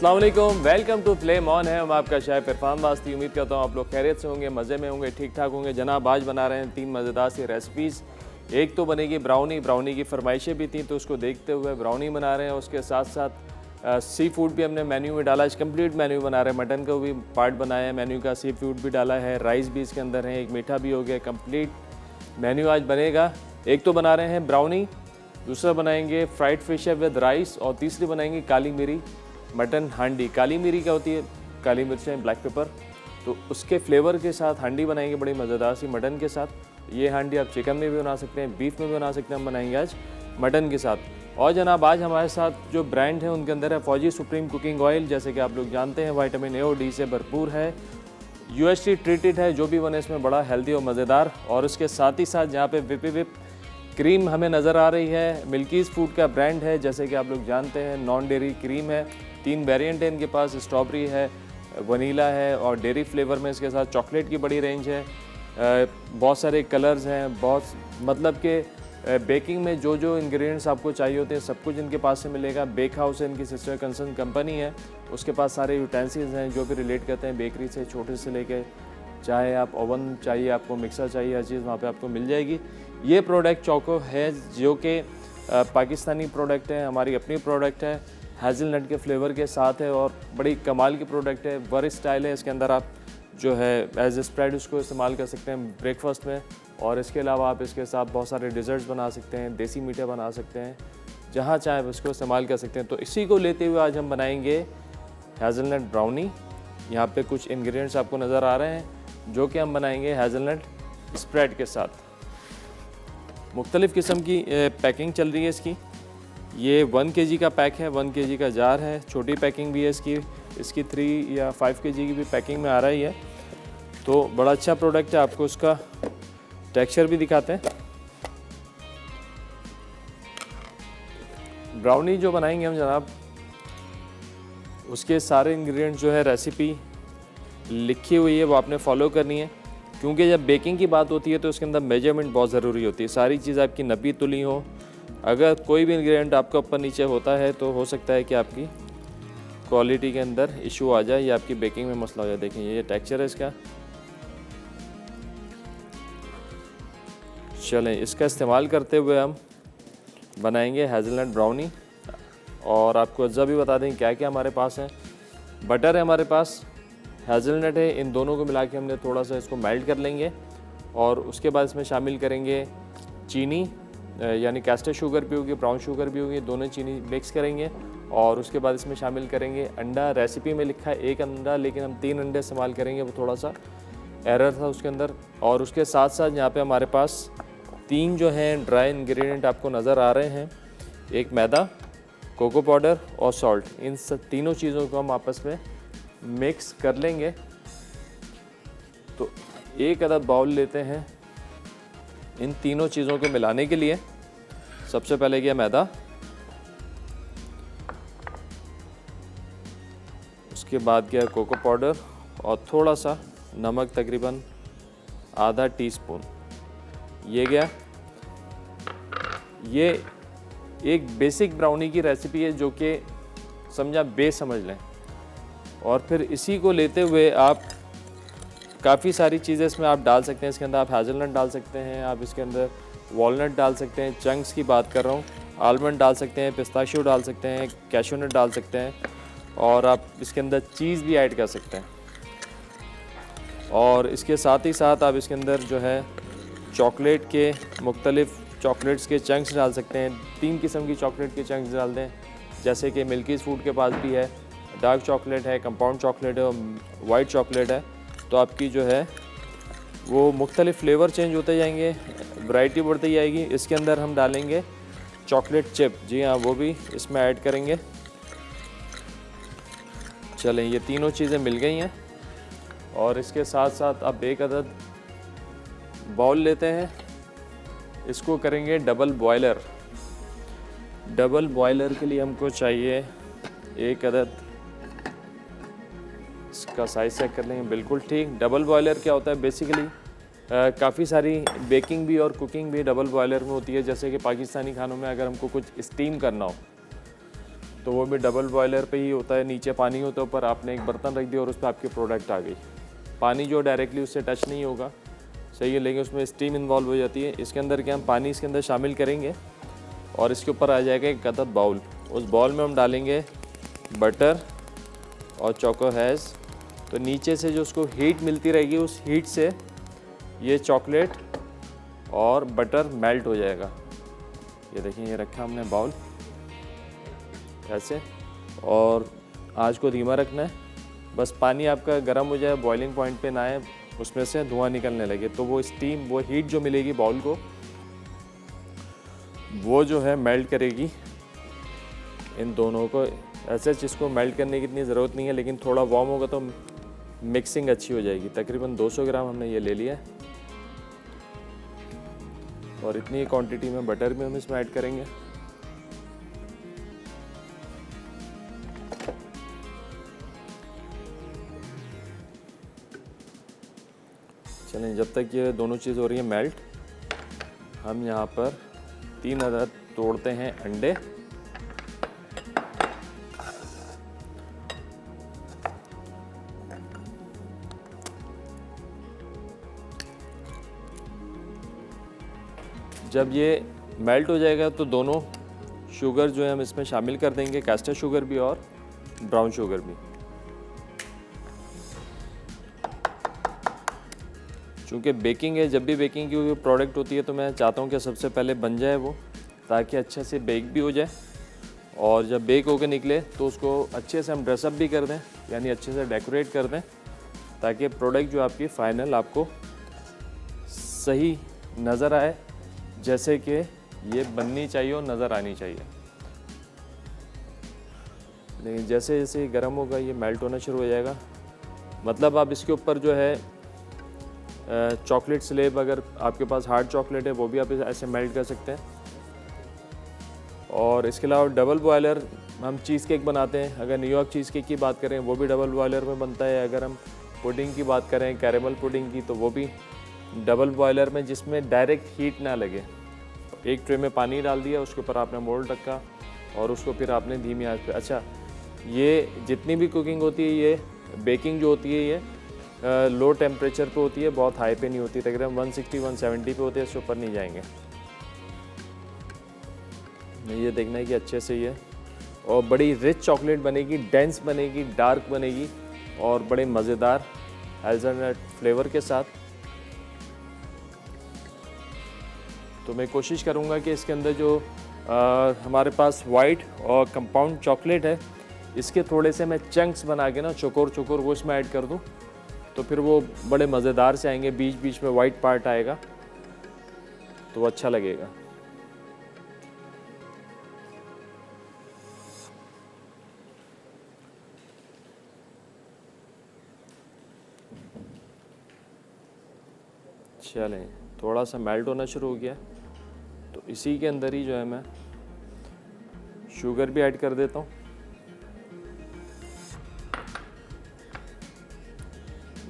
अस्सलाम वालेकुम, welcome to flame on है। हम आपका शेफ इरफान वास्ती। उम्मीद करता हूँ आप लोग खैरियत से होंगे, मज़े में होंगे, ठीक ठाक होंगे। जनाब आज बना रहे हैं 3 मज़ेदार सी रेसिपीज़। एक तो बनेगी ब्राउनी की फरमाइशें भी थी तो उसको देखते हुए ब्राउनी बना रहे हैं। उसके साथ साथ सी फूड भी हमने मेन्यू में डाला है, कंप्लीट मेन्यू बना रहे हैं। मटन का भी पार्ट बनाया है मेन्यू का, सी फूड भी डाला है, राइस भी इसके अंदर है, एक मीठा भी हो गया। कंप्लीट मेन्यू आज बनेगा। एक तो बना रहे हैं ब्राउनी, दूसरा बनाएंगे फ्राइड फिश है विद राइस, और तीसरी बनाएंगे काली मिरी मटन हांडी। काली मिरी क्या होती है? काली मिर्चें, ब्लैक पेपर, तो उसके फ्लेवर के साथ हांडी बनाएंगे बड़ी मज़ेदार सी मटन के साथ। ये हांडी आप चिकन में भी बना सकते हैं, बीफ में भी बना सकते हैं। हम बनाएंगे आज मटन के साथ। और जनाब आज हमारे साथ जो ब्रांड है उनके अंदर है फौजी सुप्रीम कुकिंग ऑयल। जैसे कि आप लोग जानते हैं विटामिन ए और डी से भरपूर है, यूएसटी ट्रीटेड है, जो भी बने इसमें बड़ा हेल्दी और मज़ेदार। और उसके साथ ही साथ यहाँ पे विप क्रीम हमें नज़र आ रही है, मिल्कीज़ फूड का ब्रांड है। जैसे कि आप लोग जानते हैं नॉन डेयरी क्रीम है, 3 वेरिएंट है इनके पास, स्ट्रॉबेरी है, वनीला है और डेयरी फ्लेवर में इसके साथ चॉकलेट की बड़ी रेंज है। बहुत सारे कलर्स हैं, बहुत मतलब कि बेकिंग में जो जो इंग्रेडिएंट्स आपको चाहिए होते हैं सब कुछ इनके पास से मिलेगा। बेक हाउस है इनकी सिस्टर कंसर्न कंपनी है, उसके पास सारे यूटेंसिल्स हैं जो भी रिलेट करते हैं बेकरी से, छोटे से लेके चाहे आप ओवन चाहिए, आपको मिक्सर चाहिए, हर चीज़ वहाँ पे आपको मिल जाएगी। ये प्रोडक्ट चोको है जो कि पाकिस्तानी प्रोडक्ट है, हमारी अपनी प्रोडक्ट है, हेज़लनट के फ्लेवर के साथ है और बड़ी कमाल की प्रोडक्ट है। वर्क स्टाइल है, इसके अंदर आप जो है एज ए स्प्रेड उसको इस्तेमाल कर सकते हैं ब्रेकफास्ट में। और इसके अलावा आप इसके साथ बहुत सारे डिज़र्ट्स बना सकते हैं, देसी मीठे बना सकते हैं, जहाँ चाहे उसको इस्तेमाल कर सकते हैं। तो इसी को लेते हुए आज हम बनाएंगे हेज़लनट ब्राउनी। यहाँ पे कुछ इंग्रेडिएंट्स आपको नज़र आ रहे हैं जो कि हम बनाएंगे हेज़लनट स्प्रेड के साथ। मुख्तलिफ़ किस्म की पैकिंग चल रही है इसकी। ये 1 kg का पैक है, 1 kg का जार है। छोटी पैकिंग भी है इसकी 3 या 5 kg की भी पैकिंग में आ रही है। तो बड़ा अच्छा प्रोडक्ट है। आपको उसका टेक्सचर भी दिखाते हैं। ब्राउनी जो बनाएंगे हम जनाब, उसके सारे इंग्रेडिएंट्स जो है रेसिपी लिखी हुई है वो आपने फॉलो करनी है, क्योंकि जब बेकिंग की बात होती है तो उसके अंदर मेजरमेंट बहुत ज़रूरी होती है। सारी चीज़ आपकी नबी तुली हो। अगर कोई भी इंग्रेडिएंट आपका ऊपर नीचे होता है तो हो सकता है कि आपकी क्वालिटी के अंदर इशू आ जाए या आपकी बेकिंग में मसला हो जाए। देखें ये टेक्सचर है इसका। चलें इसका इस्तेमाल करते हुए हम बनाएंगे हेज़लनट ब्राउनी। और आपको अज्जा भी बता दें क्या क्या हमारे पास है। बटर है हमारे पास, हेज़लनट है, इन दोनों को मिला के हमने थोड़ा सा इसको मेल्ट कर लेंगे। और उसके बाद इसमें शामिल करेंगे चीनी, यानी कैस्टर शुगर भी होगी, ब्राउन शुगर भी होगी, दोनों चीनी मिक्स करेंगे। और उसके बाद इसमें शामिल करेंगे अंडा। रेसिपी में लिखा है 1 अंडा, लेकिन हम 3 अंडे इस्तेमाल करेंगे, वो थोड़ा सा एरर था उसके अंदर। और उसके साथ साथ यहाँ पे हमारे पास 3 जो हैं ड्राई इंग्रेडिएंट आपको नज़र आ रहे हैं। एक मैदा, कोको पाउडर और सॉल्ट। इन तीनों चीज़ों को हम आपस में मिक्स कर लेंगे। तो एक अदद बाउल लेते हैं इन तीनों चीज़ों को मिलाने के लिए। सबसे पहले गया मैदा, उसके बाद गया कोको पाउडर और थोड़ा सा नमक, तकरीबन आधा टीस्पून ये गया। ये एक बेसिक ब्राउनी की रेसिपी है जो कि समझा बेस समझ लें। और फिर इसी को लेते हुए आप काफ़ी सारी चीज़ें इसमें आप डाल सकते हैं। इसके अंदर आप हेज़लनट डाल सकते हैं, आप इसके अंदर वॉलनट डाल सकते हैं, चंक्स की बात कर रहा हूँ, आलमंड डाल सकते हैं, पिस्ताशियो डाल सकते हैं, कैशू नट डाल सकते हैं, और आप इसके अंदर चीज़ भी ऐड कर सकते हैं। और इसके साथ ही साथ आप इसके अंदर जो है चॉकलेट के मुख्तलिफ़ चॉकलेट्स के चंक्स डाल सकते हैं। 3 किस्म की चॉकलेट के चंक्स डाल दें, जैसे कि मिल्कीज़ फूड के पास भी है, डार्क चॉकलेट है, कंपाउंड चॉकलेट है और वाइट चॉकलेट है। तो आपकी जो है वो मुख्तलिफ़ फ्लेवर चेंज होते जाएंगे, वैरायटी बढ़ती जाएगी। इसके अंदर हम डालेंगे चॉकलेट चिप, जी हाँ वो भी इसमें ऐड करेंगे। चलें ये तीनों चीज़ें मिल गई हैं। और इसके साथ साथ अब एक अदद बाउल लेते हैं, इसको करेंगे डबल बॉयलर। डबल बॉयलर के लिए हमको चाहिए एक अदद, इसका साइज चेक कर लेंगे, बिल्कुल ठीक। डबल बॉयलर क्या होता है? बेसिकली काफ़ी सारी बेकिंग भी और कुकिंग भी डबल बॉयलर में होती है। जैसे कि पाकिस्तानी खानों में अगर हमको कुछ स्टीम करना हो तो वो भी डबल बॉयलर पे ही होता है, नीचे पानी होता है, ऊपर आपने एक बर्तन रख दिया और उस पर आपकी प्रोडक्ट आ गई। पानी जो डायरेक्टली उससे टच नहीं होगा, सही है, लेकिन उसमें स्टीम इन्वॉल्व हो जाती है। इसके अंदर क्या हम पानी इसके अंदर शामिल करेंगे और इसके ऊपर आ जाएगा एक अदद बाउल। उस बाउल में हम डालेंगे बटर और चोको हैज़। तो नीचे से जो उसको हीट मिलती रहेगी, उस हीट से ये चॉकलेट और बटर मेल्ट हो जाएगा। ये देखिए, ये रखा हमने बाउल ऐसे, और आँच को धीमा रखना है। बस पानी आपका गर्म हो जाए, बॉइलिंग पॉइंट पे ना आए, उसमें से धुआं निकलने लगे, तो वो स्टीम, वो हीट जो मिलेगी बाउल को, वो जो है मेल्ट करेगी इन दोनों को। ऐसे इसको मेल्ट करने की इतनी ज़रूरत नहीं है, लेकिन थोड़ा वार्म होगा तो मिक्सिंग अच्छी हो जाएगी। तकरीबन 200 ग्राम हमने ये ले लिया है और इतनी क्वांटिटी में बटर भी हम इसमें ऐड करेंगे। चलें, जब तक ये दोनों चीज़ हो रही है मेल्ट, हम यहाँ पर 3 अदद तोड़ते हैं अंडे। जब ये मेल्ट हो जाएगा तो दोनों शुगर जो है हम इसमें शामिल कर देंगे, कैस्टर शुगर भी और ब्राउन शुगर भी। चूँकि बेकिंग है, जब भी बेकिंग की प्रोडक्ट होती है तो मैं चाहता हूँ कि सबसे पहले बन जाए वो, ताकि अच्छे से बेक भी हो जाए, और जब बेक होकर निकले तो उसको अच्छे से हम ड्रेसअप भी कर दें, यानी अच्छे से डेकोरेट कर दें, ताकि प्रोडक्ट जो आपकी फ़ाइनल आपको सही नज़र आए, जैसे कि ये बननी चाहिए और नज़र आनी चाहिए। लेकिन जैसे जैसे गर्म होगा ये मेल्ट होना शुरू हो जाएगा। मतलब आप इसके ऊपर जो है चॉकलेट स्लेब, अगर आपके पास हार्ड चॉकलेट है वो भी आप ऐसे मेल्ट कर सकते हैं। और इसके अलावा डबल बॉयलर, हम चीज़ केक बनाते हैं, अगर न्यूयॉर्क चीज़ केक की बात करें वो भी डबल बॉयलर में बनता है। अगर हम पुडिंग की बात करें, कैरेमल पुडिंग की, तो वो भी डबल बॉयलर में, जिसमें डायरेक्ट हीट ना लगे। एक ट्रे में पानी डाल दिया, उसके ऊपर आपने मोल्ड रखा और उसको फिर आपने धीमी आंच पे। अच्छा, ये जितनी भी कुकिंग होती है, ये बेकिंग जो होती है, ये लो टेम्परेचर पे होती है, बहुत हाई पे नहीं होती, तकरीबन 160-170 पे होती है, इससे ऊपर नहीं जाएंगे। ये देखना है कि अच्छे से ये, और बड़ी रिच चॉकलेट बनेगी, डेंस बनेगी, डार्क बनेगी और बड़े मज़ेदार हेज़लनट फ्लेवर के साथ। तो मैं कोशिश करूँगा कि इसके अंदर जो हमारे पास वाइट और कंपाउंड चॉकलेट है, इसके थोड़े से मैं चंक्स बना के ना, चोकोर वो इसमें ऐड कर दूँ, तो फिर वो बड़े मज़ेदार से आएंगे। बीच बीच में वाइट पार्ट आएगा तो वो अच्छा लगेगा। चलें, थोड़ा सा मेल्ट होना शुरू हो गया, तो इसी के अंदर ही जो है मैं शुगर भी ऐड कर देता हूँ।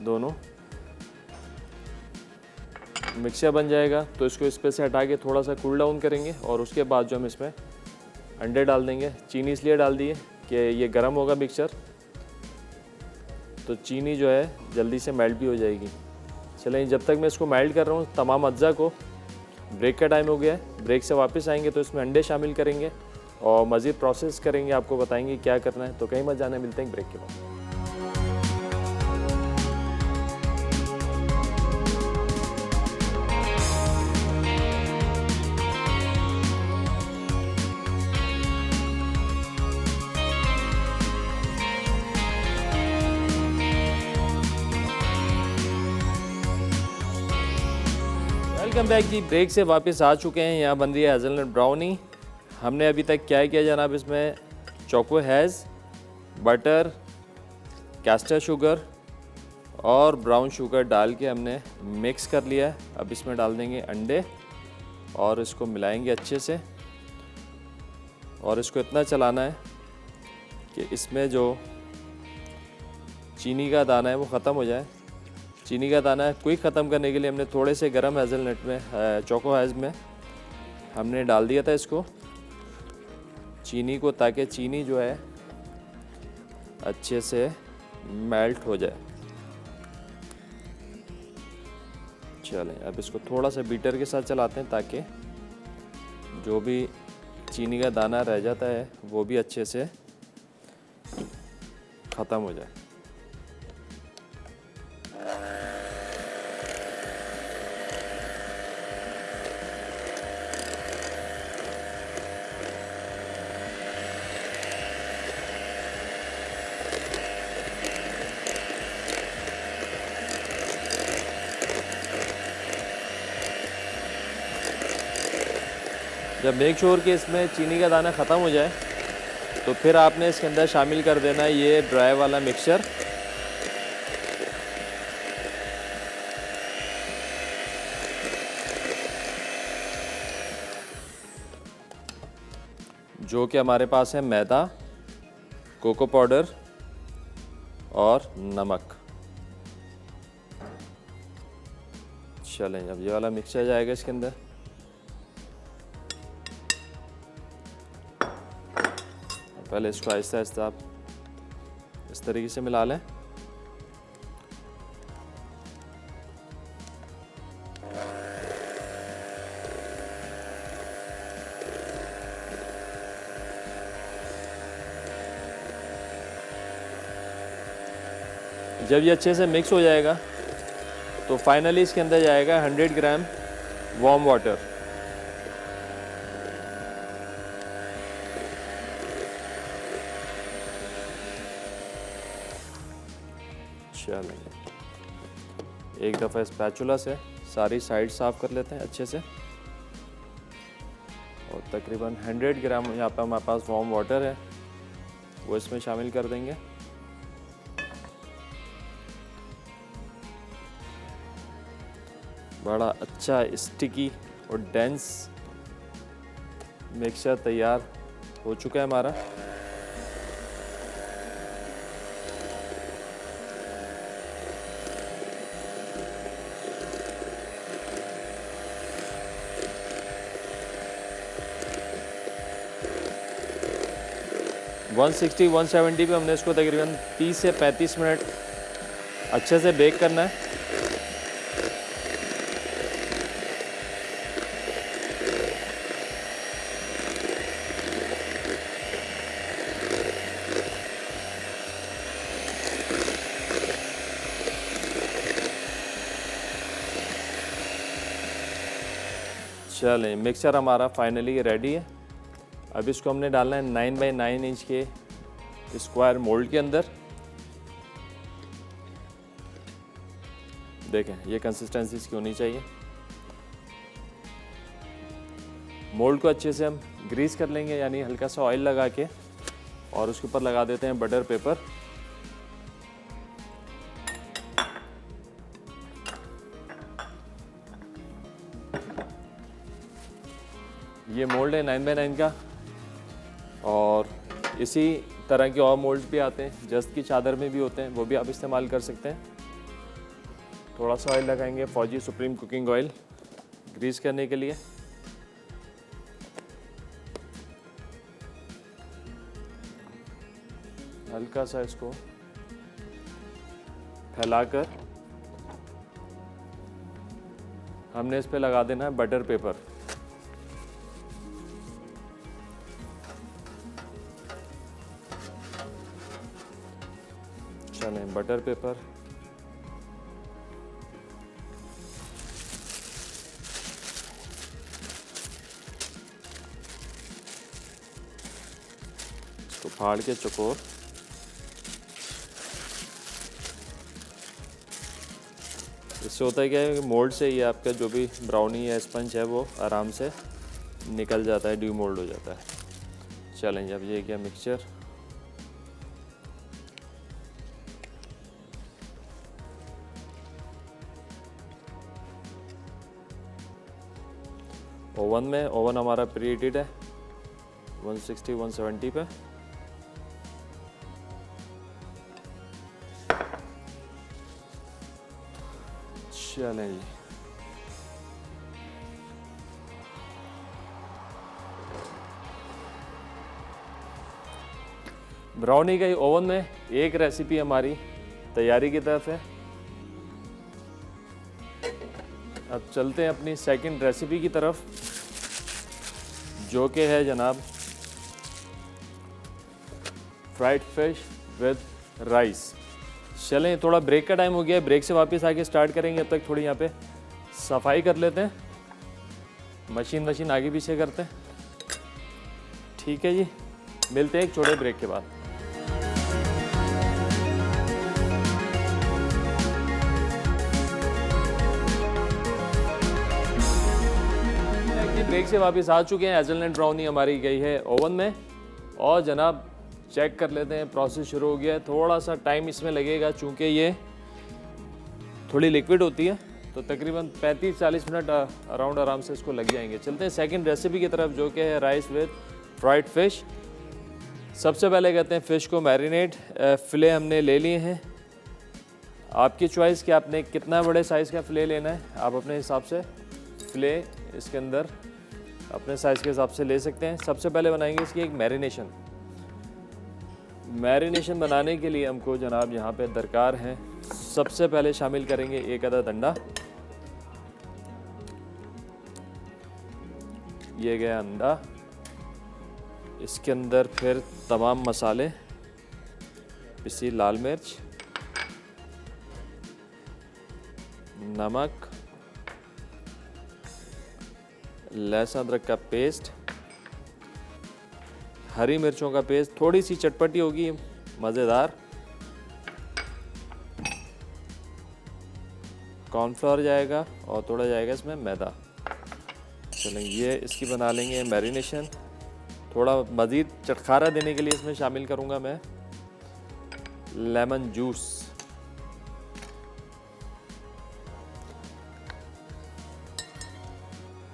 दोनों मिक्सचर बन जाएगा तो इसको इस पे से हटा के थोड़ा सा कूल डाउन करेंगे, और उसके बाद जो हम इसमें अंडे डाल देंगे। चीनी इसलिए डाल दिए कि ये गर्म होगा मिक्सचर, तो चीनी जो है जल्दी से मेल्ट भी हो जाएगी। चलें, जब तक मैं इसको मेल्ट कर रहा हूँ, तमाम अज्जा को, ब्रेक का टाइम हो गया है। ब्रेक से वापस आएंगे तो इसमें अंडे शामिल करेंगे और मज़ीद प्रोसेस करेंगे, आपको बताएंगे क्या करना है। तो कहीं मत जाने, मिलते हैं ब्रेक के बाद। वेलकम बैक जी, ब्रेक से वापस आ चुके हैं। यहाँ बन रही है हेज़लनट ब्राउनी। हमने अभी तक क्या किया जनाब, इसमें choco has, butter, castor sugar और ब्राउन शुगर डाल के हमने मिक्स कर लिया है। अब इसमें डाल देंगे अंडे और इसको मिलाएंगे अच्छे से, और इसको इतना चलाना है कि इसमें जो चीनी का दाना है वो ख़त्म हो जाए। चीनी का दाना क्विक ख़त्म करने के लिए हमने थोड़े से गरम हेज़लनट में, चोको हैज़ में हमने डाल दिया था इसको। चीनी को, ताकि चीनी जो है अच्छे से मेल्ट हो जाए। चलें अब इसको थोड़ा सा बीटर के साथ चलाते हैं ताकि जो भी चीनी का दाना रह जाता है वो भी अच्छे से ख़त्म हो जाए। जब मेक श्योर कि इसमें चीनी का दाना ख़त्म हो जाए तो फिर आपने इसके अंदर शामिल कर देना है ये ड्राई वाला मिक्सचर। जो कि हमारे पास है मैदा, कोको पाउडर और नमक। चलें अब ये वाला मिक्सचर जाएगा इसके अंदर। पहले इसको आहिस्ता आहिस्ता आप इस तरीके से मिला लें। जब ये अच्छे से मिक्स हो जाएगा तो फाइनली इसके अंदर जाएगा 100 ग्राम वार्म वाटर। चलेंगे एक दफ़ा स्पैचुला से सारी साइड साफ कर लेते हैं अच्छे से। और तकरीबन 100 ग्राम यहाँ पर हमारे पास वार्म वाटर है वो इसमें शामिल कर देंगे। बड़ा अच्छा स्टिकी और डेंस मिक्सचर तैयार हो चुका है हमारा। वन 170 पे हमने इसको तकरीबन 30 से 35 मिनट अच्छे से बेक करना है। चलें मिक्सचर हमारा फाइनली रेडी है। अब इसको हमने डालना है 9 बाई 9 इंच के स्क्वायर मोल्ड के अंदर। देखें ये कंसिस्टेंसी इसकी होनी चाहिए। मोल्ड को अच्छे से हम ग्रीस कर लेंगे, यानी हल्का सा ऑयल लगा के, और उसके ऊपर लगा देते हैं बटर पेपर। ये मोल्ड है 9 बाई 9 का, और इसी तरह के और मोल्ड भी आते हैं, जस्ट की चादर में भी होते हैं, वो भी आप इस्तेमाल कर सकते हैं। थोड़ा सा ऑयल लगाएंगे, फौजी सुप्रीम कुकिंग ऑयल ग्रीस करने के लिए। हल्का सा इसको फैलाकर हमने इस पे लगा देना है बटर पेपर। चलें बटर पेपर इसको फाड़ के चौकोर इससे होता है क्या है कि मोल्ड से ये आपका जो भी ब्राउनी या स्पंज है वो आराम से निकल जाता है, डीमोल्ड हो जाता है। चलें अब ये क्या मिक्सचर ओवन में, ओवन हमारा प्री हीटेड है 160-170 पे। चलें जी ब्राउनी का ओवन में एक रेसिपी हमारी तैयारी की तरफ है। अब चलते हैं अपनी सेकंड रेसिपी की तरफ, जो कि है जनाब फ्राइड फिश विद राइस। चलें, थोड़ा ब्रेक का टाइम हो गया है, ब्रेक से वापस आके स्टार्ट करेंगे। अब तक थोड़ी यहाँ पे सफाई कर लेते हैं, मशीन आगे पीछे करते हैं। ठीक है जी, मिलते हैं एक छोटे ब्रेक के बाद। ब्रेक से वापस आ चुके हैं। हेज़लनट ब्राउनी हमारी गई है ओवन में और जनाब चेक कर लेते हैं, प्रोसेस शुरू हो गया है। थोड़ा सा टाइम इसमें लगेगा चूँकि ये थोड़ी लिक्विड होती है, तो तकरीबन 35-40 मिनट अराउंड आराम से इसको लग जाएंगे। चलते हैं सेकंड रेसिपी की तरफ, जो कि है राइस विद फ्राइड फिश। सबसे पहले कहते हैं फ़िश को मैरिनेट। फ़िले हमने ले लिए हैं, आपकी चॉइस कि आपने कितना बड़े साइज़ का फ़िले लेना है, आप अपने हिसाब से फ़िले इसके अंदर अपने साइज़ के हिसाब से ले सकते हैं। सबसे पहले बनाएंगे इसकी एक मैरिनेशन बनाने के लिए हमको जनाब यहाँ पे दरकार है, सबसे पहले शामिल करेंगे एक अदद अंडा। ये गया अंडा, इसके अंदर फिर तमाम मसाले, पिसी लाल मिर्च, नमक, लहसुन अदरक का पेस्ट, हरी मिर्चों का पेस्ट, थोड़ी सी चटपटी होगी मज़ेदार, कॉर्नफ्लोर जाएगा और थोड़ा जाएगा इसमें मैदा। चलें, ये इसकी बना लेंगे मैरिनेशन। थोड़ा मज़ीद चटखारा देने के लिए इसमें शामिल करूँगा मैं लेमन जूस।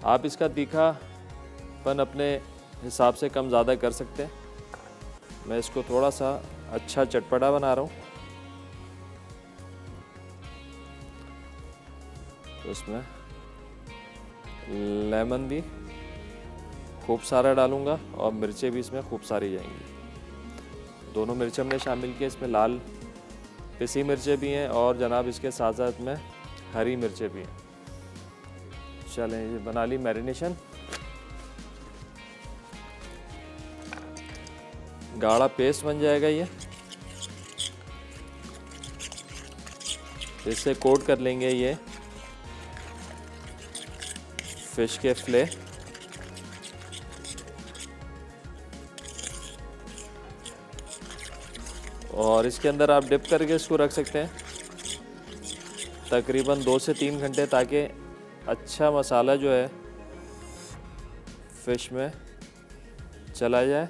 आप इसका तीखापन अपने हिसाब से कम ज़्यादा कर सकते हैं। मैं इसको थोड़ा सा अच्छा चटपटा बना रहा हूँ, तो इसमें लेमन भी खूब सारा डालूँगा और मिर्चें भी इसमें खूब सारी जाएंगी। दोनों मिर्चें हमने शामिल किए, इसमें लाल पिसी मिर्चें भी हैं और जनाब इसके साथ साथ में हरी मिर्चें भी हैं। चलें, ये बना ली मैरिनेशन। गाढ़ा पेस्ट बन जाएगा ये, इससे कोट कर लेंगे ये फिश के फिले। और इसके अंदर आप डिप करके इसको रख सकते हैं तकरीबन 2 से 3 घंटे, ताकि अच्छा मसाला जो है फिश में चला जाए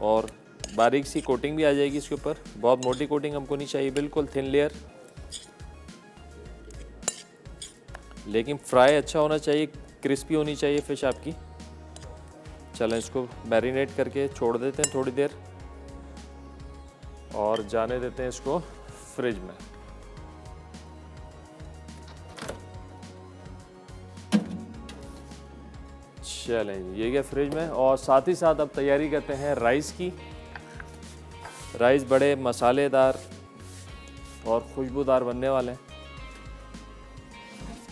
और बारीक सी कोटिंग भी आ जाएगी इसके ऊपर। बहुत मोटी कोटिंग हमको नहीं चाहिए, बिल्कुल थिन लेयर, लेकिन फ्राई अच्छा होना चाहिए, क्रिस्पी होनी चाहिए फ़िश आपकी। चलें, इसको मैरिनेट करके छोड़ देते हैं थोड़ी देर और जाने देते हैं इसको फ्रिज में। चलें, ये गया फ्रिज में। और साथ ही साथ अब तैयारी करते हैं राइस की। राइस बड़े मसालेदार और खुशबूदार बनने वाले हैं।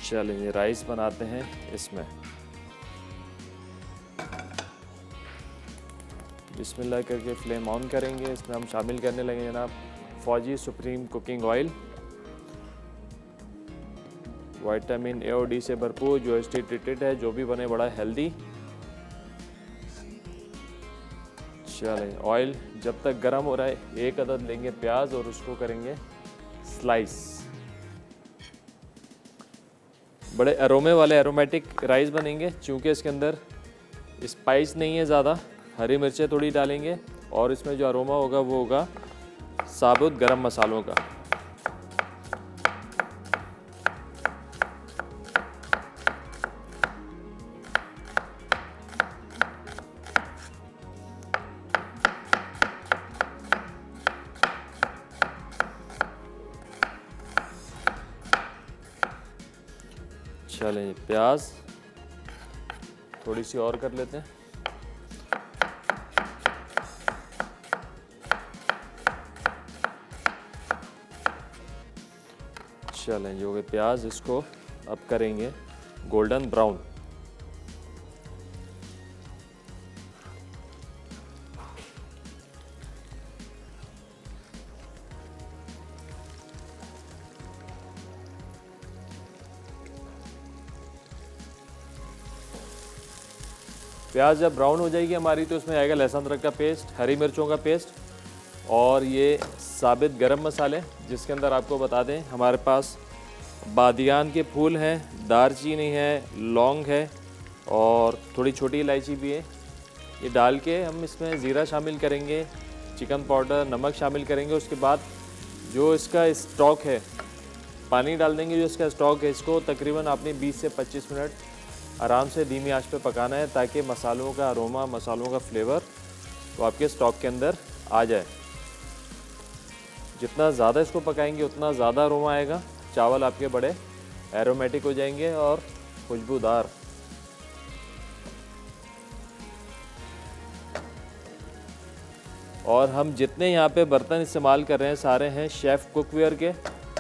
चलें, ये राइस बनाते हैं इसमें। बिस्मिल्लाह करके फ्लेम ऑन करेंगे। इसमें हम शामिल करने लगे जनाब फौजी supreme cooking oil, vitamin A और डी से भरपूर, जो एसटी ट्रीटेड है, जो भी बने बड़ा हेल्दी। चलें, ऑयल जब तक गर्म हो रहा है, एक अदद लेंगे प्याज और उसको करेंगे स्लाइस। बड़े अरोमे वाले एरोमेटिक राइस बनेंगे, चूँकि इसके अंदर स्पाइस नहीं है ज़्यादा। हरी मिर्चें थोड़ी डालेंगे और इसमें जो अरोमा होगा वो होगा साबुत गरम मसालों का। चलें, प्याज थोड़ी सी और कर लेते हैं चलें, जो कि प्याज, इसको अब करेंगे गोल्डन ब्राउन। प्याज जब ब्राउन हो जाएगी हमारी तो इसमें आएगा लहसुन अदरक का पेस्ट, हरी मिर्चों का पेस्ट और ये साबित गरम मसाले, जिसके अंदर आपको बता दें हमारे पास बादियान के फूल हैं, दारचीनी है, लौंग है और थोड़ी छोटी इलायची भी है। ये डाल के हम इसमें ज़ीरा शामिल करेंगे, चिकन पाउडर, नमक शामिल करेंगे। उसके बाद जो इसका स्टॉक है, पानी डाल देंगे। जो इसका स्टॉक है, इसको तकरीबन आपने 20 से 25 मिनट आराम से धीमी आंच पे पकाना है, ताकि मसालों का अरोमा, मसालों का फ्लेवर तो आपके स्टॉक के अंदर आ जाए। जितना ज़्यादा इसको पकाएंगे उतना ज़्यादा अरोमा आएगा, चावल आपके बड़े एरोमेटिक हो जाएंगे और खुशबूदार। और हम जितने यहाँ पे बर्तन इस्तेमाल कर रहे हैं सारे हैं शेफ़ कुकवेयर के,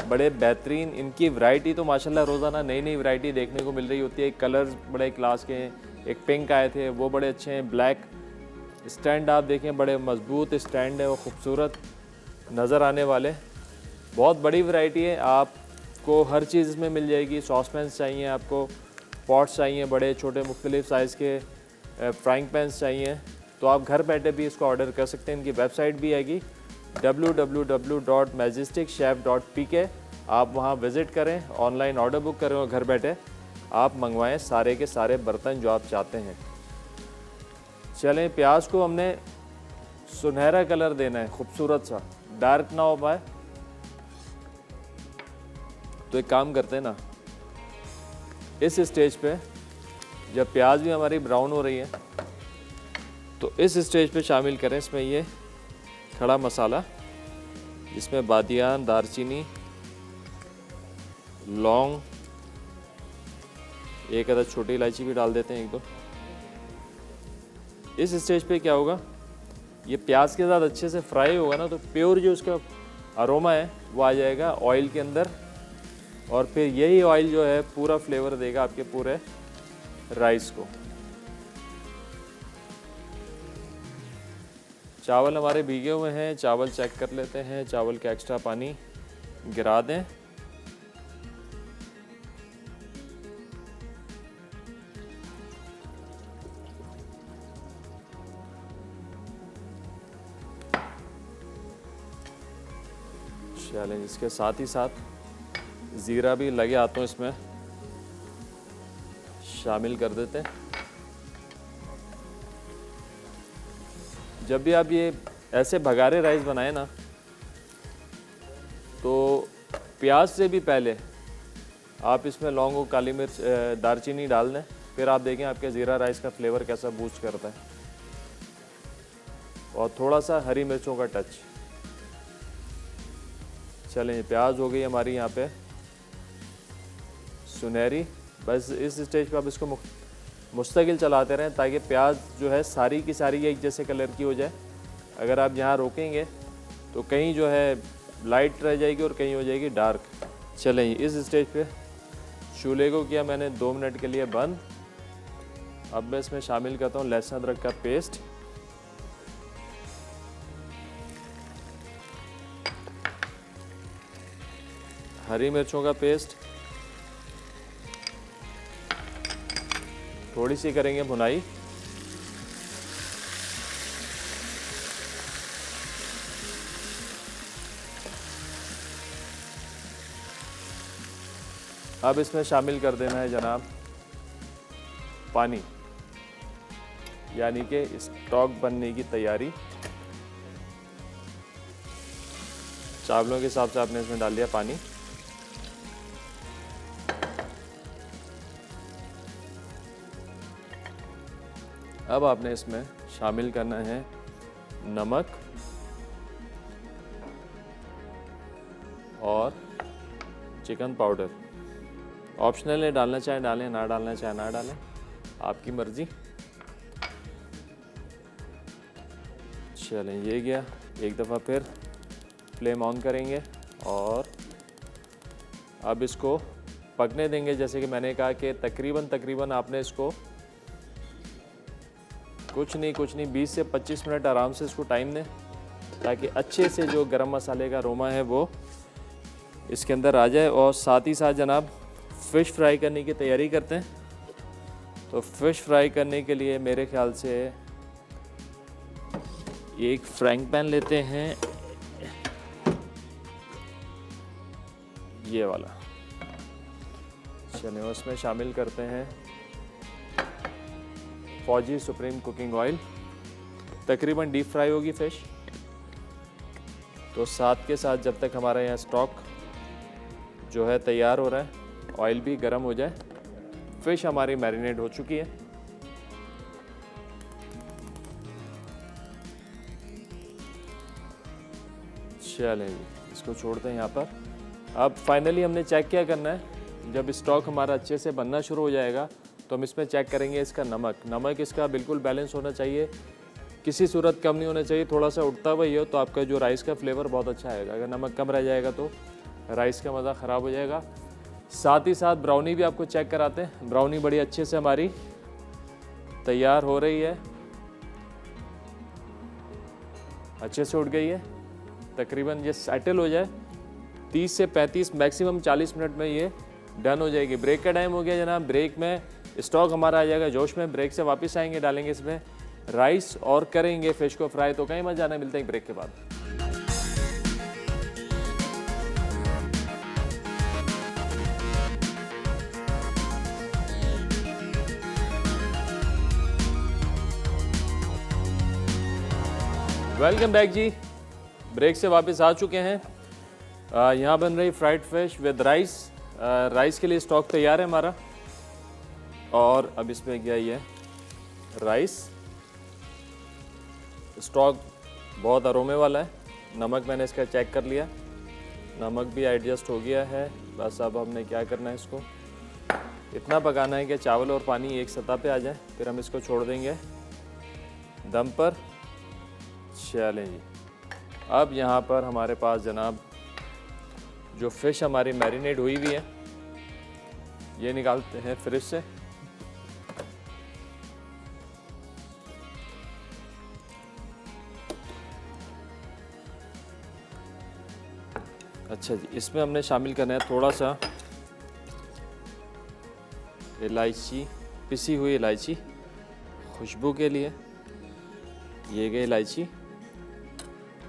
बड़े बेहतरीन। इनकी वैरायटी तो माशाल्लाह रोज़ाना नई नई वैरायटी देखने को मिल रही होती है। कलर्स बड़े क्लास के हैं, एक पिंक आए थे वो बड़े अच्छे हैं, ब्लैक स्टैंड आप देखें बड़े मजबूत स्टैंड है, वो खूबसूरत नज़र आने वाले। बहुत बड़ी वैरायटी है, आपको हर चीज़ इसमें मिल जाएगी। सॉस चाहिए आपको, पॉट्स चाहिए बड़े छोटे मुख्तलिफ़ साइज़ के, फ्राइंग पैन्स चाहिए, तो आप घर बैठे भी इसको ऑर्डर कर सकते हैं। इनकी वेबसाइट भी आएगी www.majesticchef.pk। आप वहाँ विज़िट करें, ऑनलाइन ऑर्डर बुक करें और घर बैठे आप मंगवाएं सारे के सारे बर्तन जो आप चाहते हैं। चलें, प्याज को हमने सुनहरा कलर देना है, खूबसूरत सा, डार्क ना हो पाए। तो एक काम करते हैं ना, इस स्टेज पे जब प्याज भी हमारी ब्राउन हो रही है तो इस स्टेज पे शामिल करें इसमें ये खड़ा मसाला, जिसमें बादियान, दारचीनी, लौंग, एक अदद छोटी इलायची भी डाल देते हैं, एक दो। इस स्टेज पे क्या होगा, ये प्याज के साथ अच्छे से फ्राई होगा ना, तो प्योर जो उसका अरोमा है वो आ जाएगा ऑयल के अंदर, और फिर यही ऑयल जो है पूरा फ्लेवर देगा आपके पूरे राइस को। चावल हमारे भीगे हुए हैं, चावल चेक कर लेते हैं, चावल का एक्स्ट्रा पानी गिरा दें। चलें, इसके साथ ही साथ ज़ीरा भी लगे हाथों इसमें शामिल कर देते हैं। जब भी आप ये ऐसे भगारे राइस बनाएं ना, तो प्याज से भी पहले आप इसमें लौंग और काली मिर्च, दारचीनी डाल दें, फिर आप देखें आपके ज़ीरा राइस का फ्लेवर कैसा बूस्ट करता है। और थोड़ा सा हरी मिर्चों का टच। चलें, प्याज हो गई हमारी यहाँ पे सुनहरी। बस इस स्टेज पे आप इसको मुस्तकिल चलाते रहें, ताकि प्याज जो है सारी की सारी एक जैसे कलर की हो जाए। अगर आप यहाँ रोकेंगे तो कहीं जो है लाइट रह जाएगी और कहीं हो जाएगी डार्क। चलें, इस स्टेज पे चूल्हे को किया मैंने 2 मिनट के लिए बंद। अब मैं इसमें शामिल करता हूँ लहसुन अदरक का पेस्ट, हरी मिर्चों का पेस्ट, थोड़ी सी करेंगे भुनाई। अब इसमें शामिल कर देना है जनाब पानी, यानी कि स्टॉक बनने की तैयारी। चावलों के हिसाब से आपने इसमें डाल दिया पानी। अब आपने इसमें शामिल करना है नमक और चिकन पाउडर। ऑप्शनल है, डालना चाहे डालें, ना डालना चाहे ना डालें, आपकी मर्ज़ी। चलें, ये गया। एक दफ़ा फिर फ्लेम ऑन करेंगे और अब इसको पकने देंगे। जैसे कि मैंने कहा कि तकरीबन आपने इसको कुछ नहीं 20 से 25 मिनट आराम से इसको टाइम दें, ताकि अच्छे से जो गरम मसाले का अरोमा है वो इसके अंदर आ जाए। और साथ ही साथ जनाब फ़िश फ्राई करने की तैयारी करते हैं। तो फ़िश फ्राई करने के लिए मेरे ख्याल से एक फ्राइंग पैन लेते हैं, ये वाला। चलिए उसमें शामिल करते हैं फौजी सुप्रीम कुकिंग ऑयल। तकरीबन डीप फ्राई होगी फ़िश। तो साथ के साथ जब तक हमारा यहाँ स्टॉक जो है तैयार हो रहा है, ऑयल भी गर्म हो जाए, फ़िश हमारी मैरिनेट हो चुकी है। चलें जी, इसको छोड़ते हैं यहाँ पर। अब फाइनली हमने चेक क्या करना है, जब स्टॉक हमारा अच्छे से बनना शुरू हो जाएगा तो हम इसमें चेक करेंगे इसका नमक इसका बिल्कुल बैलेंस होना चाहिए, किसी सूरत कम नहीं होना चाहिए। थोड़ा सा उठता हुआ ही हो तो आपका जो राइस का फ्लेवर बहुत अच्छा आएगा। अगर नमक कम रह जाएगा तो राइस का मज़ा ख़राब हो जाएगा। साथ ही साथ ब्राउनी भी आपको चेक कराते हैं। ब्राउनी बड़ी अच्छे से हमारी तैयार हो रही है, अच्छे से उठ गई है। तकरीबन ये सेटल हो जाए 30 से 35 मैक्सिमम 40 मिनट में ये डन हो जाएगी। ब्रेक का टाइम हो गया जनाब। ब्रेक में स्टॉक हमारा आ जाएगा जोश में। ब्रेक से वापस आएंगे, डालेंगे इसमें राइस और करेंगे फ़िश को फ्राई। तो कहीं मत जाना, मिलते हैं ब्रेक के बाद। वेलकम बैक जी, ब्रेक से वापस आ चुके हैं। यहाँ बन रही fried fish with rice. Rice के लिए स्टॉक तैयार है हमारा। और अब इसमें क्या है राइस। स्टॉक बहुत अरोमे वाला है। नमक मैंने इसका चेक कर लिया, नमक भी एडजस्ट हो गया है। बस अब हमने क्या करना है, इसको इतना पकाना है कि चावल और पानी एक सतह पे आ जाए। फिर हम इसको छोड़ देंगे दम पर। चलें जी, अब यहाँ पर हमारे पास जनाब जो फ़िश हमारी मैरिनेट हुई हुई है, ये निकालते हैं फ्रिज से। अच्छा जी, इसमें हमने शामिल करना है थोड़ा सा इलायची, पिसी हुई इलायची खुशबू के लिए। ये गई इलायची।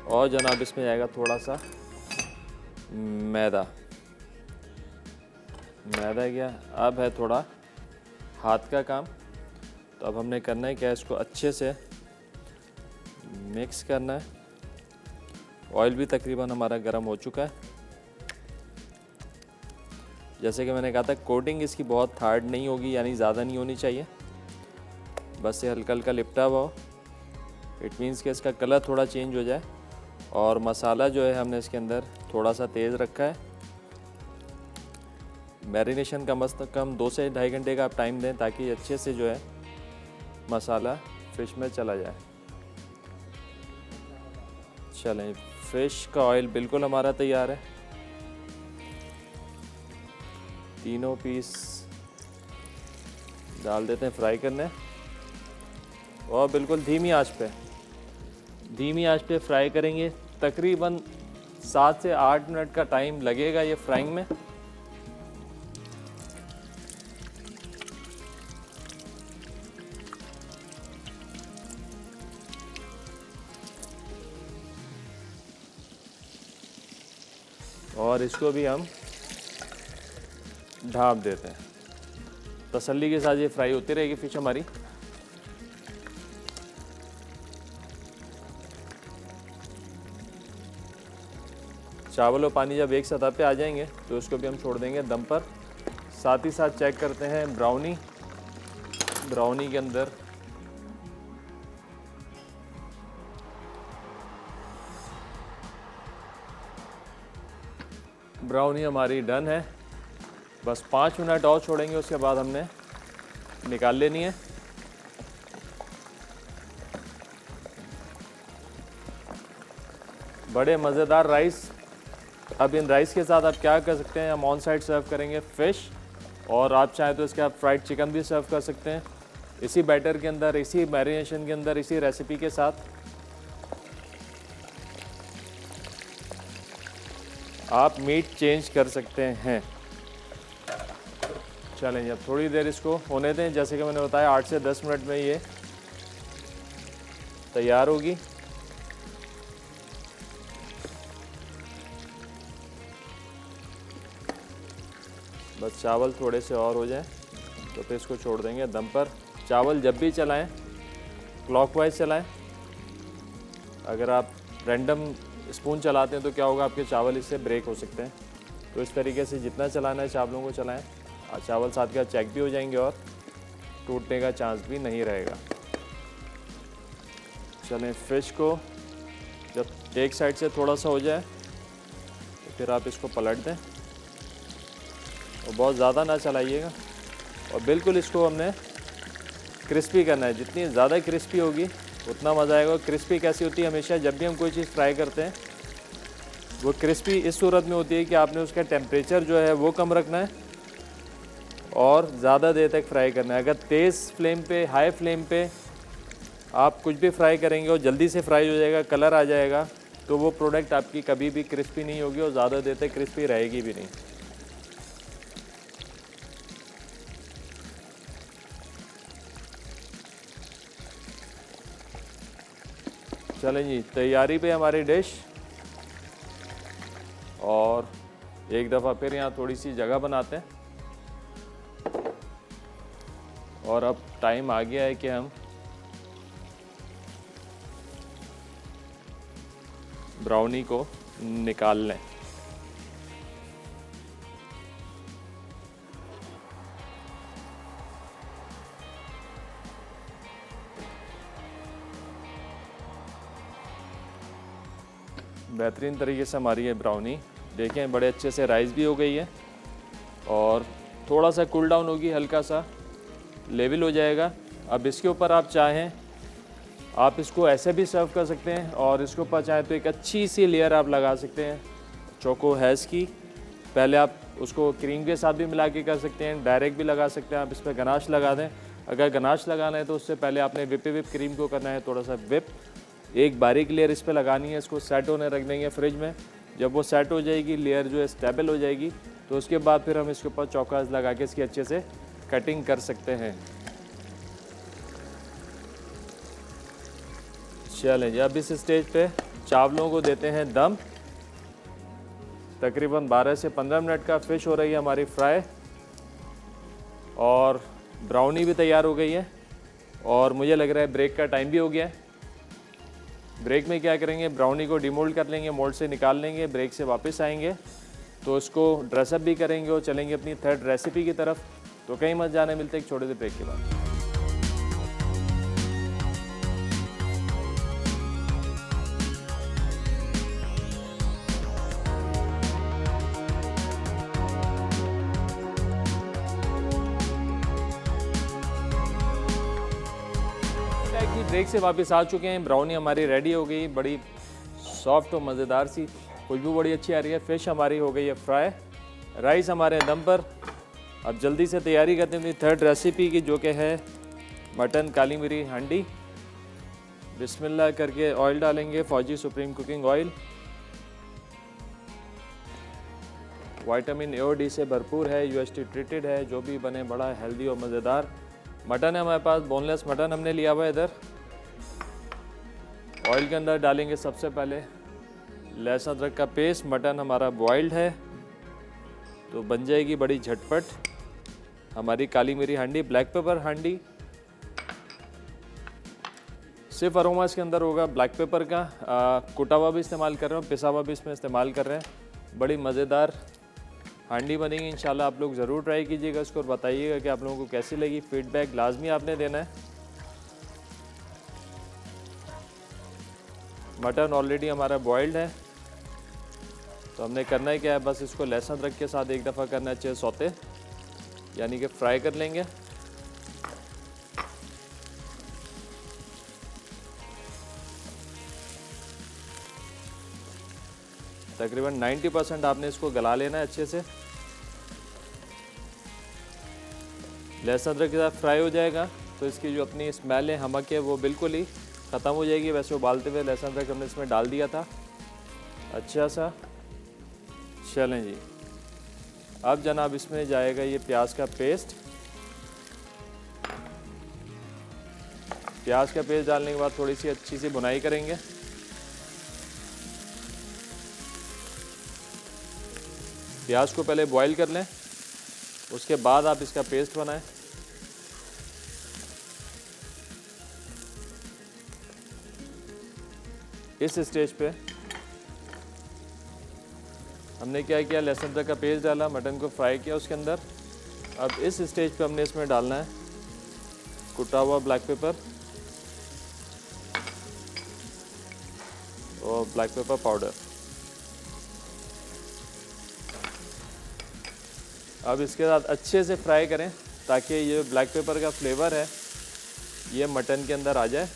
और जनाब इसमें जाएगा थोड़ा सा मैदा गया। अब है थोड़ा हाथ का काम। तो अब हमने करना है क्या, इसको अच्छे से मिक्स करना है। ऑयल भी तकरीबन हमारा गर्म हो चुका है। जैसे कि मैंने कहा था, कोटिंग इसकी बहुत हार्ड नहीं होगी, यानी ज़्यादा नहीं होनी चाहिए। बस ये हल्का हल्का लिपटा हुआ हो। इट मीन्स कि इसका कलर थोड़ा चेंज हो जाए। और मसाला जो है हमने इसके अंदर थोड़ा सा तेज़ रखा है। मैरिनेशन कम से कम 2 से 2.5 घंटे का आप टाइम दें, ताकि अच्छे से जो है मसाला फ़िश में चला जाए। चलें, फ़िश का ऑयल बिल्कुल हमारा तैयार है। तीनों पीस डाल देते हैं फ्राई करने। और बिल्कुल धीमी आंच पे फ्राई करेंगे। तकरीबन 7 से 8 मिनट का टाइम लगेगा ये फ्राइंग में। और इसको भी हम ढाँप देते हैं। तसल्ली के साथ ये फ्राई होती रहेगी फ़िश हमारी। चावल और पानी जब एक सतह पे आ जाएंगे तो इसको भी हम छोड़ देंगे दम पर। साथ ही साथ चेक करते हैं ब्राउनी के अंदर ब्राउनी हमारी डन है। बस 5 मिनट और छोड़ेंगे, उसके बाद हमने निकाल लेनी है। बड़े मज़ेदार राइस अब इन राइस के साथ आप क्या कर सकते हैं, हम ऑन साइड सर्व करेंगे फ़िश, और आप चाहें तो इसके आप फ्राइड चिकन भी सर्व कर सकते हैं इसी बैटर के अंदर, इसी मैरिनेशन के अंदर, इसी रेसिपी के साथ। आप मीट चेंज कर सकते हैं। चलें, अब थोड़ी देर इसको होने दें। जैसे कि मैंने बताया 8 से 10 मिनट में ये तैयार होगी। बस चावल थोड़े से और हो जाएं तो फिर इसको छोड़ देंगे दम पर। चावल जब भी चलाएं क्लॉकवाइज चलाएं। अगर आप रैंडम स्पून चलाते हैं तो क्या होगा, आपके चावल इससे ब्रेक हो सकते हैं। तो इस तरीके से जितना चलाना है चावलों को चलाएं। चावल साथ के साथ चेक भी हो जाएंगे और टूटने का चांस भी नहीं रहेगा। चलें, फ़िश को जब एक साइड से थोड़ा सा हो जाए तो फिर आप इसको पलट दें और बहुत ज़्यादा ना चलाइएगा। और बिल्कुल इसको हमने क्रिस्पी करना है। जितनी ज़्यादा क्रिस्पी होगी उतना मज़ा आएगा। क्रिस्पी कैसी होती है, हमेशा जब भी हम कोई चीज़ फ्राई करते हैं वो क्रिस्पी इस सूरत में होती है कि आपने उसका टेम्परेचर जो है वो कम रखना है और ज़्यादा देर तक फ्राई करना है। अगर तेज़ फ्लेम पे, हाई फ्लेम पे आप कुछ भी फ्राई करेंगे और जल्दी से फ्राई हो जाएगा, कलर आ जाएगा, तो वो प्रोडक्ट आपकी कभी भी क्रिस्पी नहीं होगी और ज़्यादा देर तक क्रिस्पी रहेगी भी नहीं। चलें जी, तैयारी पे हमारी डिश। और एक दफ़ा फिर यहाँ थोड़ी सी जगह बनाते हैं। और अब टाइम आ गया है कि हम ब्राउनी को निकाल लें। बेहतरीन तरीके से हमारी ये ब्राउनी देखें बड़े अच्छे से राइस भी हो गई है और थोड़ा सा कूल डाउन होगी, हल्का सा लेवल हो जाएगा। अब इसके ऊपर आप चाहें आप इसको ऐसे भी सर्व कर सकते हैं और इसके ऊपर चाहें तो एक अच्छी सी लेयर आप लगा सकते हैं चोको हैज़ की। पहले आप उसको क्रीम के साथ भी मिला के कर सकते हैं, डायरेक्ट भी लगा सकते हैं। आप इस पर गनाश लगा दें। अगर गनाश लगाना है तो उससे पहले आपने विप क्रीम को करना है, थोड़ा सा विप, एक बारीक लेयर इस पर लगानी है। इसको सेट होने रख देंगे फ्रिज में। जब वो सेट हो जाएगी, लेयर जो है स्टेबल हो जाएगी, तो उसके बाद फिर हम इसके ऊपर चौकास लगा के इसकी अच्छे से कटिंग कर सकते हैं। चलें जी, अब इस स्टेज पे चावलों को देते हैं दम। तकरीबन 12 से 15 मिनट का फ़िश हो रही है हमारी फ्राई और ब्राउनी भी तैयार हो गई है। और मुझे लग रहा है ब्रेक का टाइम भी हो गया है। ब्रेक में क्या करेंगे, ब्राउनी को डिमोल्ड कर लेंगे, मोल्ड से निकाल लेंगे, ब्रेक से वापस आएंगे तो इसको ड्रेसअप भी करेंगे और चलेंगे अपनी थर्ड रेसिपी की तरफ। तो कहीं मत जाने, मिलते एक छोटे से ब्रेक के बाद। ब्रेक से वापस आ चुके हैं। ब्राउनी हमारी रेडी हो गई, बड़ी सॉफ्ट और मज़ेदार सी, खुशबू बड़ी अच्छी आ रही है। फ़िश हमारी हो गई है फ्राई, राइस हमारे दम पर। अब जल्दी से तैयारी करते हैं अपनी थर्ड रेसिपी की, जो कि है मटन काली मिरी हांडी। बिस्मिल्लाह करके ऑयल डालेंगे, फौजी supreme cooking oil. Vitamin A और डी से भरपूर है, यूएसटी ट्रीटेड है, जो भी बने बड़ा हेल्दी और मज़ेदार। मटन है हमारे पास, बोनलेस मटन हमने लिया हुआ है। इधर ऑयल के अंदर डालेंगे सबसे पहले लहसुन अदरक का पेस्ट। मटन हमारा बॉइल्ड है तो बन जाएगी बड़ी झटपट हमारी काली मिरी हांडी, ब्लैक पेपर हांडी। सिर्फ अरोमा इसके अंदर होगा ब्लैक पेपर का। कुटा हुआ भी इस्तेमाल कर रहे हो, पिसा हुआ भी इसमें इस्तेमाल कर रहे हैं। बड़ी मज़ेदार हांडी बनेगी इंशाल्लाह। आप लोग ज़रूर ट्राई कीजिएगा इसको और बताइएगा कि आप लोगों को कैसी लगी। फीडबैक लाजमी आपने देना है। मटन ऑलरेडी हमारा बॉइल्ड है तो हमने करना है क्या है, बस इसको लहसुन अदरक के साथ एक दफ़ा करना है अच्छे सौते, यानी कि फ्राई कर लेंगे। तकरीबन 90% आपने इसको गला लेना है अच्छे से। लहसुन अदरक के साथ फ्राई हो जाएगा तो इसकी जो अपनी स्मेल है, हमक है, वो बिल्कुल ही ख़त्म हो जाएगी। वैसे उबालते हुए लहसुन अदरक हमने इसमें डाल दिया था अच्छा सा। चलें जी, अब जनाब इसमें जाएगा ये प्याज का पेस्ट। प्याज का पेस्ट डालने के बाद थोड़ी सी अच्छी सी भुनाई करेंगे। प्याज को पहले बॉईल कर लें, उसके बाद आप इसका पेस्ट बनाएं। इस स्टेज पे हमने क्या किया, लहसुन अदरक का पेस्ट डाला, मटन को फ्राई किया उसके अंदर। अब इस स्टेज पे हमने इसमें डालना है कुटा हुआ ब्लैक पेपर और ब्लैक पेपर पाउडर। अब इसके साथ अच्छे से फ्राई करें ताकि ये ब्लैक पेपर का फ्लेवर है ये मटन के अंदर आ जाए।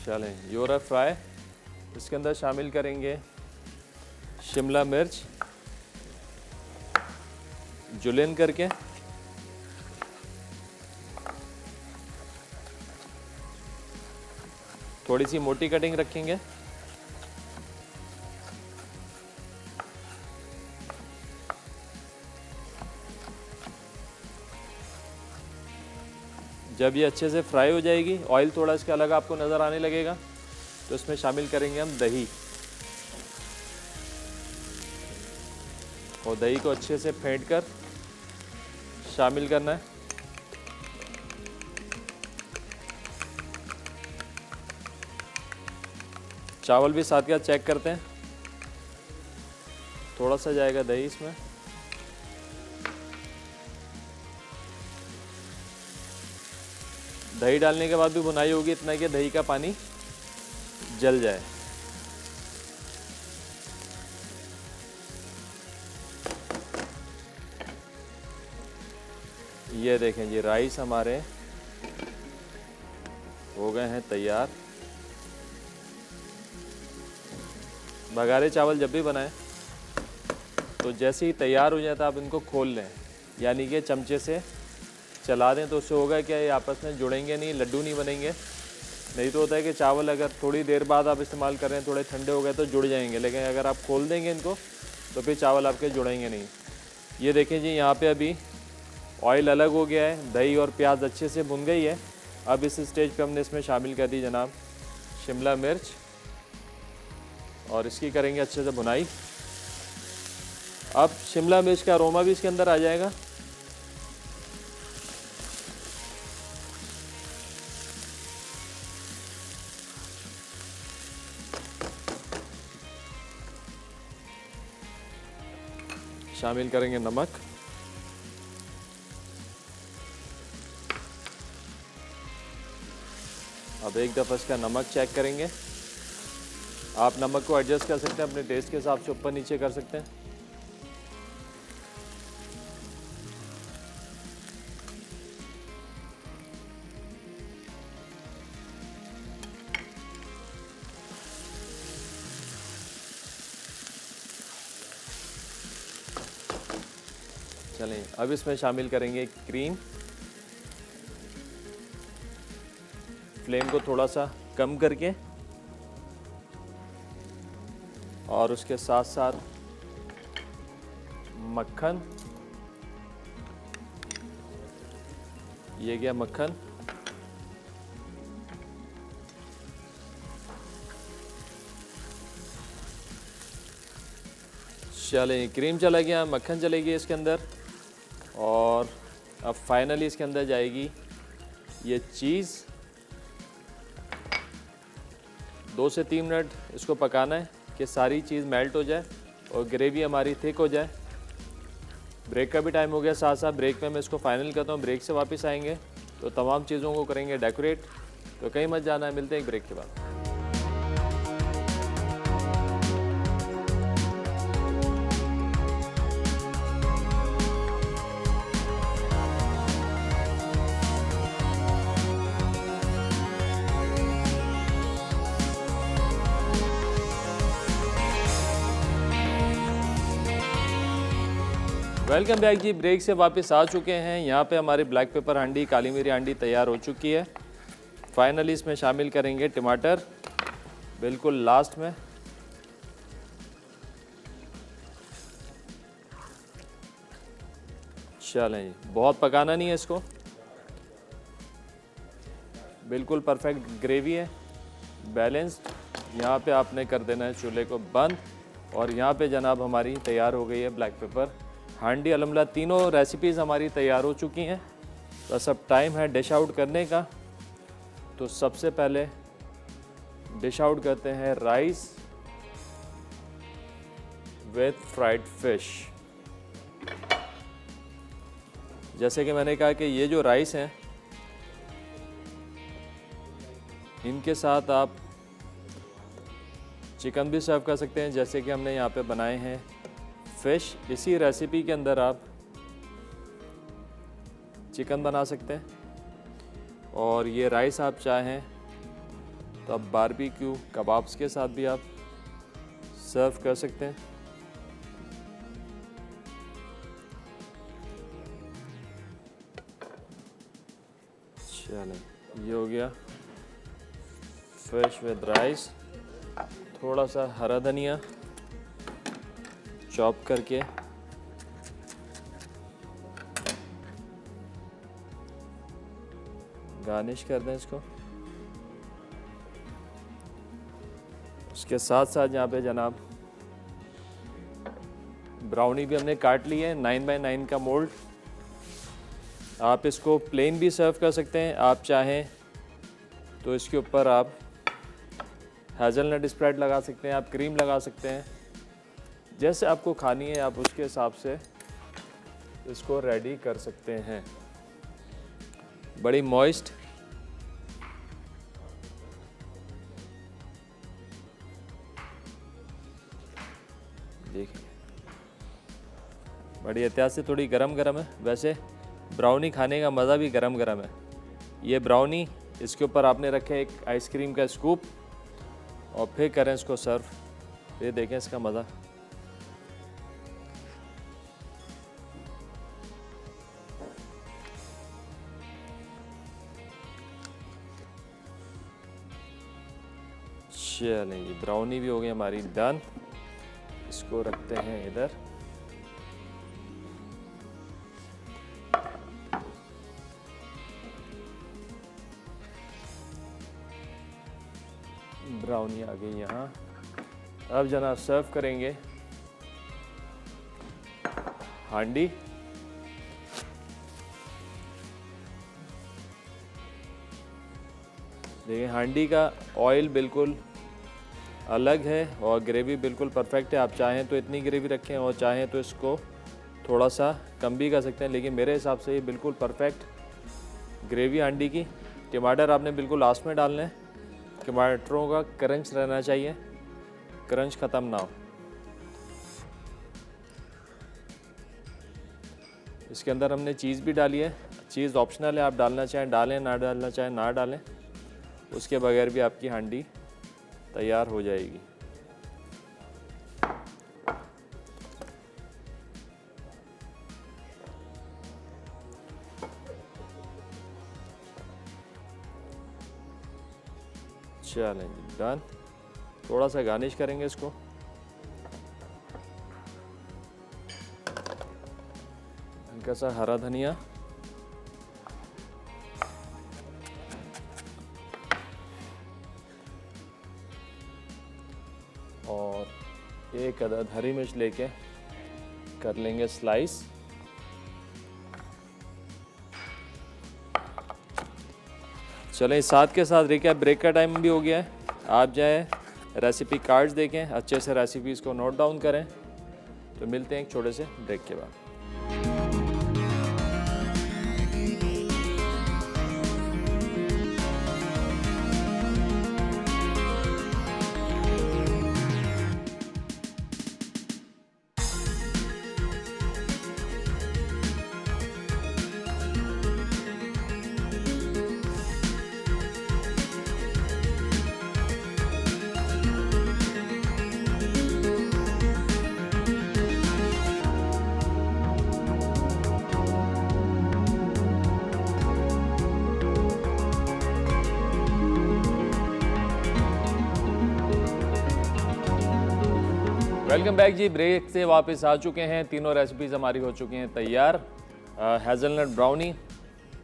चलें, ये हो रहा फ्राई। इसके अंदर शामिल करेंगे शिमला मिर्च जुलियन करके, थोड़ी सी मोटी कटिंग रखेंगे। जब ये अच्छे से फ्राई हो जाएगी, ऑयल थोड़ा इसका अलग आपको नज़र आने लगेगा, तो इसमें शामिल करेंगे हम दही। और दही को अच्छे से फेंट कर शामिल करना है। चावल भी साथ के साथ चेक करते हैं, थोड़ा सा जाएगा दही इसमें। दही डालने के बाद भी भुनाई होगी इतना कि दही का पानी जल जाए। ये देखें जी, राइस हमारे हो गए हैं तैयार। बघारे चावल जब भी बनाएं तो जैसे ही तैयार हो जाता है आप इनको खोल लें, यानी कि चमचे से चला दें, तो उससे होगा क्या, ये आपस में जुड़ेंगे नहीं, लड्डू नहीं बनेंगे। नहीं तो होता है कि चावल अगर थोड़ी देर बाद आप इस्तेमाल कर रहे हैं, थोड़े ठंडे हो गए तो जुड़ जाएंगे, लेकिन अगर आप खोल देंगे इनको तो फिर चावल आपके जुड़ेंगे नहीं। ये देखें जी, यहाँ पे अभी ऑयल अलग हो गया है, दही और प्याज अच्छे से भुन गई है। अब इस स्टेज पे हमने इसमें शामिल कर दी जनाब शिमला मिर्च और इसकी करेंगे अच्छे से भुनाई। अब शिमला मिर्च का अरोमा भी इसके अंदर आ जाएगा। शामिल करेंगे नमक, अब एक दफ़ा इसका नमक चेक करेंगे। आप नमक को एडजस्ट कर सकते हैं अपने टेस्ट के हिसाब से, ऊपर नीचे कर सकते हैं। चलें, अब इसमें शामिल करेंगे क्रीम। फ्लेम को थोड़ा सा कम करके और उसके साथ साथ मक्खन। ये गया मक्खन। चलें, क्रीम चला गया, मक्खन चलेगी इसके अंदर। और अब फाइनली इसके अंदर जाएगी ये चीज़। 2 से 3 मिनट इसको पकाना है कि सारी चीज़ मेल्ट हो जाए और ग्रेवी हमारी थिक हो जाए। ब्रेक का भी टाइम हो गया, साथ साथ ब्रेक में मैं इसको फाइनल करता हूँ। ब्रेक से वापस आएंगे तो तमाम चीज़ों को करेंगे डेकोरेट। तो कहीं मत जाना है, मिलते हैं एक ब्रेक के बाद। वेलकम बैक जी। ब्रेक से वापस आ चुके हैं। यहाँ पे हमारी ब्लैक पेपर हांडी, काली मिरी हांडी तैयार हो चुकी है। फाइनली इसमें शामिल करेंगे टमाटर बिल्कुल लास्ट में। चलें जी, बहुत पकाना नहीं है इसको, बिल्कुल परफेक्ट ग्रेवी है, बैलेंस्ड। यहाँ पे आपने कर देना है चूल्हे को बंद। और यहाँ पे जनाब हमारी तैयार हो गई है ब्लैक पेपर हांडी। अलहमदिल्ला तीनों रेसिपीज़ हमारी तैयार हो चुकी हैं। बस अब टाइम है डिश आउट करने का। तो सबसे पहले डिश आउट करते हैं राइस विथ फ्राइड फिश। जैसे कि मैंने कहा कि ये जो राइस हैं इनके साथ आप चिकन भी सर्व कर सकते हैं, जैसे कि हमने यहाँ पे बनाए हैं फ़िश। इसी रेसिपी के अंदर आप चिकन बना सकते हैं। और ये राइस आप चाहें तो आप बारबेक्यू कबाब्स के साथ भी आप सर्व कर सकते हैं। चलें, ये हो गया फिश विद राइस। थोड़ा सा हरा धनिया चॉप करके गार्निश कर दें इसको। उसके साथ साथ यहाँ पे जनाब ब्राउनी भी हमने काट ली है 9 बाय 9 का मोल्ड। आप इसको प्लेन भी सर्व कर सकते हैं। आप चाहें तो इसके ऊपर आप हेज़लनट स्प्रेड लगा सकते हैं, आप क्रीम लगा सकते हैं, जैसे आपको खानी है आप उसके हिसाब से इसको रेडी कर सकते हैं। बड़ी मॉइस्ट देखिए, बड़ी एहतियात से, थोड़ी गरम गरम है। वैसे ब्राउनी खाने का मज़ा भी गरम गरम है। ये ब्राउनी, इसके ऊपर आपने रखे एक आइसक्रीम का स्कूप और फिर करें इसको सर्व। ये देखें इसका मज़ा। चलें जी, ब्राउनी भी हो गई हमारी डन। इसको रखते हैं इधर। ब्राउनी आ गई यहाँ। अब जनाब सर्व करेंगे हांडी। देखिए हांडी का ऑयल बिल्कुल अलग है और ग्रेवी बिल्कुल परफेक्ट है। आप चाहें तो इतनी ग्रेवी रखें और चाहें तो इसको थोड़ा सा कम भी कर सकते हैं, लेकिन मेरे हिसाब से ये बिल्कुल परफेक्ट ग्रेवी हांडी की। टमाटर आपने बिल्कुल लास्ट में डालना है। टमाटरों का क्रंच रहना चाहिए, क्रंच ख़त्म ना हो। इसके अंदर हमने चीज़ भी डाली है। चीज़ ऑप्शनल है, आप डालना चाहें डालें, ना डालना चाहें ना डालें। उसके बगैर भी आपकी हांडी तैयार हो जाएगी। चलें जी, डन। थोड़ा सा गार्निश करेंगे इसको। हल्का सा हरा धनिया, और एक अदद हरी मिर्च लेके कर लेंगे स्लाइस। चलें, साथ के साथ देखिए ब्रेक का टाइम भी हो गया है। आप जाएं रेसिपी कार्ड्स देखें, अच्छे से रेसिपीज़ को नोट डाउन करें। तो मिलते हैं एक छोटे से ब्रेक के बाद। वेलकम बैक जी। ब्रेक से वापस आ चुके हैं। तीनों रेसिपीज़ हमारी हो चुकी हैं तैयार। हेज़लनट ब्राउनी,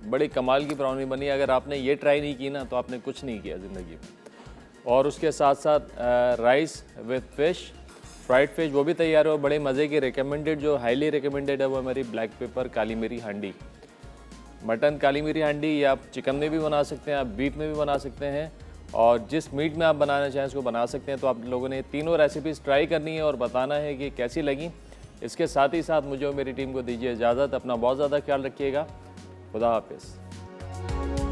बड़ी कमाल की ब्राउनी बनी। अगर आपने ये ट्राई नहीं की ना तो आपने कुछ नहीं किया ज़िंदगी में। और उसके साथ साथ rice with fish, fried fish, वो भी तैयार हो। बड़े मज़े की रिकमेंडेड, जो हाईली रिकमेंडेड है वो हमारी ब्लैक पेपर काली मिरी हांडी। मटन काली मिरी हांडी, या आप चिकन में भी बना सकते हैं, आप बीफ में भी बना सकते हैं, और जिस मीट में आप बनाना चाहें उसको बना सकते हैं। तो आप लोगों ने तीनों रेसिपीज़ ट्राई करनी है और बताना है कि कैसी लगी। इसके साथ ही साथ मुझे और मेरी टीम को दीजिए इजाज़त। अपना बहुत ज़्यादा ख्याल रखिएगा। खुदा हाफिज़।